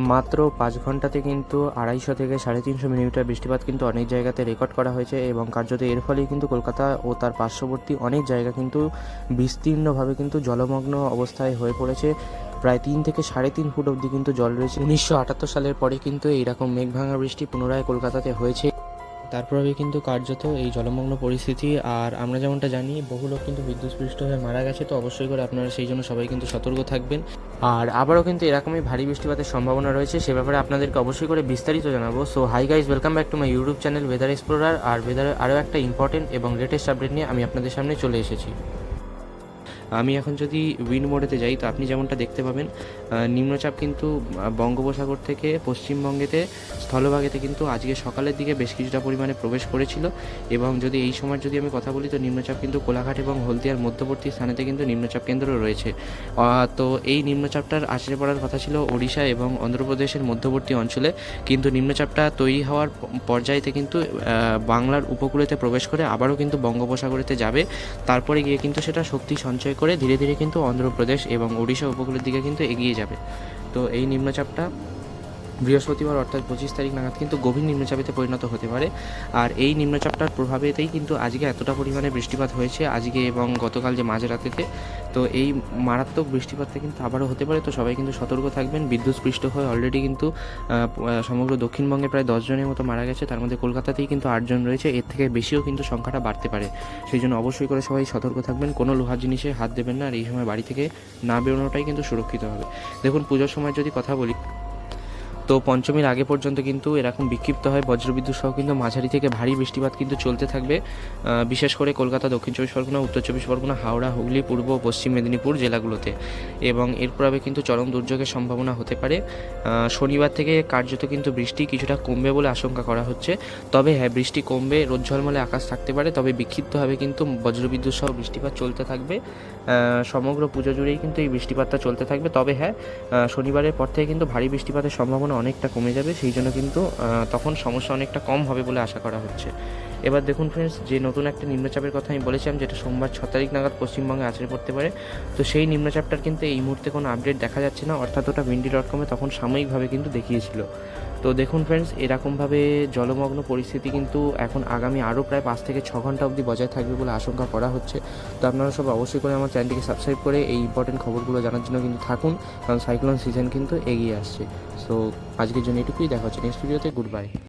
মাত্র 5 ঘন্টাতে কিন্তু 250 থেকে 350 মিলিমিটার বৃষ্টিপাত কিন্তু অনেক জায়গাতে রেকর্ড করা হয়েছে এবং কার্যত এর ফলেই কিন্তু কলকাতা ও তার পার্শ্ববর্তী অনেক জায়গা কিন্তু বিস্তীর্ণভাবে কিন্তু জলমগ্ন অবস্থায় হয়ে পড়েছে। প্রায় 3 থেকে 3.5 ফুট অবধি কিন্তু জল রয়েছে। 1978 সালের পরে কিন্তু এইরকম মেঘভাঙা বৃষ্টি পুনরায় কলকাতাতে হয়েছে। তারপরে কিন্তু কার্যত এই জলমগ্ন পরিস্থিতি। আর আমরা যেমনটা জানি বহু লোক কিন্তু বিদ্যুৎস্পৃষ্ট হয়ে মারা গেছে, তো অবশ্যই করে আপনারা সেই জন্য সবাই কিন্তু সতর্ক থাকবেন। আর আবারও কিন্তু এরকমই ভারী বৃষ্টিপাতের সম্ভাবনা রয়েছে, সে ব্যাপারে আপনাদেরকে অবশ্যই করে বিস্তারিত জানাবো। So hi guys, welcome back to my YouTube channel weather explorer. আর ওয়েদারের আরও একটা ইম্পর্টেন্ট এবং লেটেস্ট আপডেট নিয়ে আমি আপনাদের সামনে চলে এসেছি। আমি এখন যদি উইন্ড মোডেতে যাই তো আপনি যেমনটা দেখতে পাবেন নিম্নচাপ কিন্তু বঙ্গোপসাগর থেকে পশ্চিমবঙ্গেতে স্থলভাগেতে কিন্তু আজকে সকালের দিকে বেশ কিছুটা পরিমাণে প্রবেশ করেছিল। এবং যদি এই সময়ের যদি আমি কথা বলি তো নিম্নচাপ কিন্তু কোলাঘাট এবং হলদিয়ার মধ্যবর্তী স্থানেতে কিন্তু নিম্নচাপ কেন্দ্র রয়েছে। তো এই নিম্নচাপটার আছড়ে পড়ার কথা ছিল ওড়িশা এবং অন্ধ্রপ্রদেশের মধ্যবর্তী অঞ্চলে, কিন্তু নিম্নচাপটা তৈরি হওয়ার পর্যায়েতে কিন্তু বাংলার উপকূলেতে প্রবেশ করে আবারও কিন্তু বঙ্গোপসাগরেতে যাবে। তারপরে গিয়ে কিন্তু সেটা শক্তি সঞ্চয় করে ধীরে ধীরে কিন্তু অন্ধ্রপ্রদেশ এবং ওড়িশা উপকূলের দিকে কিন্তু এগিয়ে যাবে। তো এই নিম্নচাপটা বৃহস্পতিবার অর্থাৎ 25 তারিখ নাগাদ কিন্তু গভীর নিম্নচাপেতে পরিণত হতে পারে। আর এই নিম্নচাপটার প্রভাবেতেই কিন্তু আজকে এতটা পরিমাণে বৃষ্টিপাত হয়েছে আজকে এবং গতকাল যে মাঝরাতেতে। তো এই মারাত্মক বৃষ্টিপাতটা কিন্তু আবারও হতে পারে, তো সবাই কিন্তু সতর্ক থাকবেন। বিদ্যুৎস্পৃষ্ট হয়ে অলরেডি কিন্তু সমগ্র দক্ষিণবঙ্গে প্রায় 10 জনের মতো মারা গেছে, তার মধ্যে কলকাতাতেই কিন্তু 8 জন রয়েছে। এর থেকে বেশিও কিন্তু সংখ্যাটা বাড়তে পারে, সেই জন্য অবশ্যই করে সবাই সতর্ক থাকবেন। কোনো লোহার জিনিসে হাত দেবেন না, আর এই সময় বাড়ি থেকে না বেরোনোটাই কিন্তু সুরক্ষিত হবে। দেখুন, পুজোর সময় যদি কথা বলি তো পঞ্চমীর আগে পর্যন্ত কিন্তু এরকম বিক্ষিপ্ত হয় বজ্রবিদ্যুৎ সহ কিন্তু মাঝারি থেকে ভারী বৃষ্টিপাত কিন্তু চলতে থাকবে, বিশেষ করে কলকাতা, দক্ষিণ চব্বিশ পরগনা, উত্তর চব্বিশ পরগনা, হাওড়া, হুগলি, পূর্ব ও পশ্চিম মেদিনীপুর জেলাগুলোতে। এবং এর প্রভাবে কিন্তু চরম দুর্যোগের সম্ভাবনা হতে পারে। শনিবার থেকে কার্যত কিন্তু বৃষ্টি কিছুটা কমবে বলে আশঙ্কা করা হচ্ছে। তবে হ্যাঁ, বৃষ্টি কমবে, রোদ ঝলমলে আকাশ থাকতে পারে, তবে বিক্ষিপ্তভাবে কিন্তু বজ্রবিদ্যুৎ সহ বৃষ্টিপাত চলতে থাকবে। সমগ্র পুজো জুড়েই কিন্তু এই বৃষ্টিপাতটা চলতে থাকবে। তবে হ্যাঁ, শনিবারের পর থেকে কিন্তু ভারী বৃষ্টিপাতের সম্ভাবনা অনেকটা কমে যাবে, সেই জন্য কিন্তু তখন সমস্যা অনেকটা কম হবে বলে আশা করা হচ্ছে। এবার দেখুন ফ্রেন্ডস, যে নতুন একটা নিম্নচাপের কথা আমি বলেছিলাম যেটা সোমবার 6 তারিখ নাগাদ পশ্চিমবঙ্গে আছড়ে পড়তে পারে, তো সেই নিম্নচাপটার কিন্তু এই মুহূর্তে কোনো আপডেট দেখা যাচ্ছে না, অর্থাৎ ওটা windy.com-এ তখন সাময়িকভাবে কিন্তু দেখিয়েছিল। তো দেখুন ফ্রেন্ডস, এরকমভাবে জলমগ্ন পরিস্থিতি কিন্তু এখন আগামী আরও প্রায় 5 থেকে 6 ঘন্টা অবধি বজায় থাকবে বলে আশঙ্কা করা হচ্ছে। তো আপনারা সব অবশ্যই করে আমার চ্যানেলটিকে সাবস্ক্রাইব করে এই ইম্পর্টেন্ট খবরগুলো জানার জন্য কিন্তু থাকুন, কারণ সাইক্লোন সিজন কিন্তু এগিয়ে আসছে। সো আজকের জন্য এটুকুই, দেখা হচ্ছে নেক্সট ভিডিওতে। Good bye.